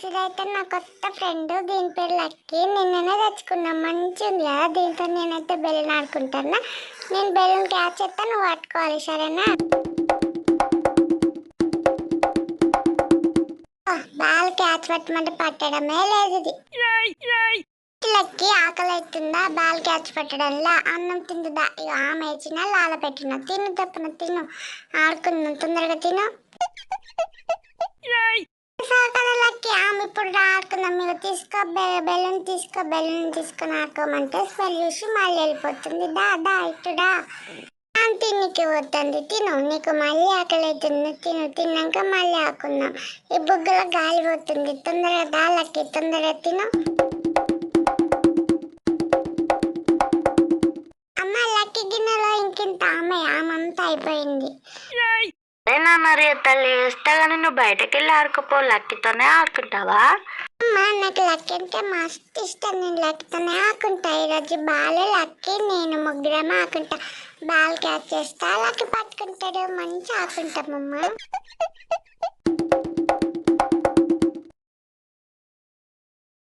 Friends, ఇదైతే నా కొత్త ఫ్రెండ్. దీని పేరు లక్కీ. నిన్ననే తెచ్చుకున్నా. మంచిగా ఉంది కదా. దీంతో నేనైతే బెలూన్ ఆడుకుంటానా. నేను బెలూన్ క్యాచ్ చేస్తా, నువ్వు పట్టుకోవాలి, సరేనా? బాల్ క్యాచ్ పట్టమంటే పట్టడమే లేదు ఇది. లక్కీ ఆకలి అవుతుందా? బాల్ క్యాచ్ పట్టడంలా అన్నం తింటుందా? ఇక ఆమె ఇచ్చిన లాల పెట్టిన. తిను తప్పున తిను, ఆడుకుందాం, తొందరగా తిను. లక్కీ ఆమె ఇప్పుడు ఆడుకుందాం. మీరు తీసుకో బెలూన్ తీసుకో, బెలూన్ తీసుకొని ఆడుకోమంటే స్మెల్ చూసి మళ్ళీ వెళ్ళిపోతుంది. దా దా ఇటుడా తిన్నికి పోతుంది. తిను, నీకు మళ్ళీ ఆకలి అవుతుంది. తిను, తిన్నాక మళ్ళీ ఆడుకుందాం. ఈ బుగ్గలో గాలి పోతుంది. తొందరగా దా లక్కీ, తొందరగా తిను. అమ్మ లక్కీ గిన్నెలో ఇంకింత ఆమంతా అయిపోయింది. మరి తల్లి ఇస్తా గానీ నువ్వు బయటకు వెళ్ళి ఆడుకోపో, లక్కీతోనే ఆడుకుంటావా? అమ్మా నాకు లక్కీ అంటే మస్తు ఇష్టం. నేను లక్కీతోనే ఆడుకుంటా. ఈరోజు బాల్ లక్కీ నేను ముగ్గురం ఆడుకుంటా. బాల్ క్యాచ్ చేస్తా, లక్కీ పట్టుకుంటాడు. మంచిగా ఆడుకుంటామమ్మా.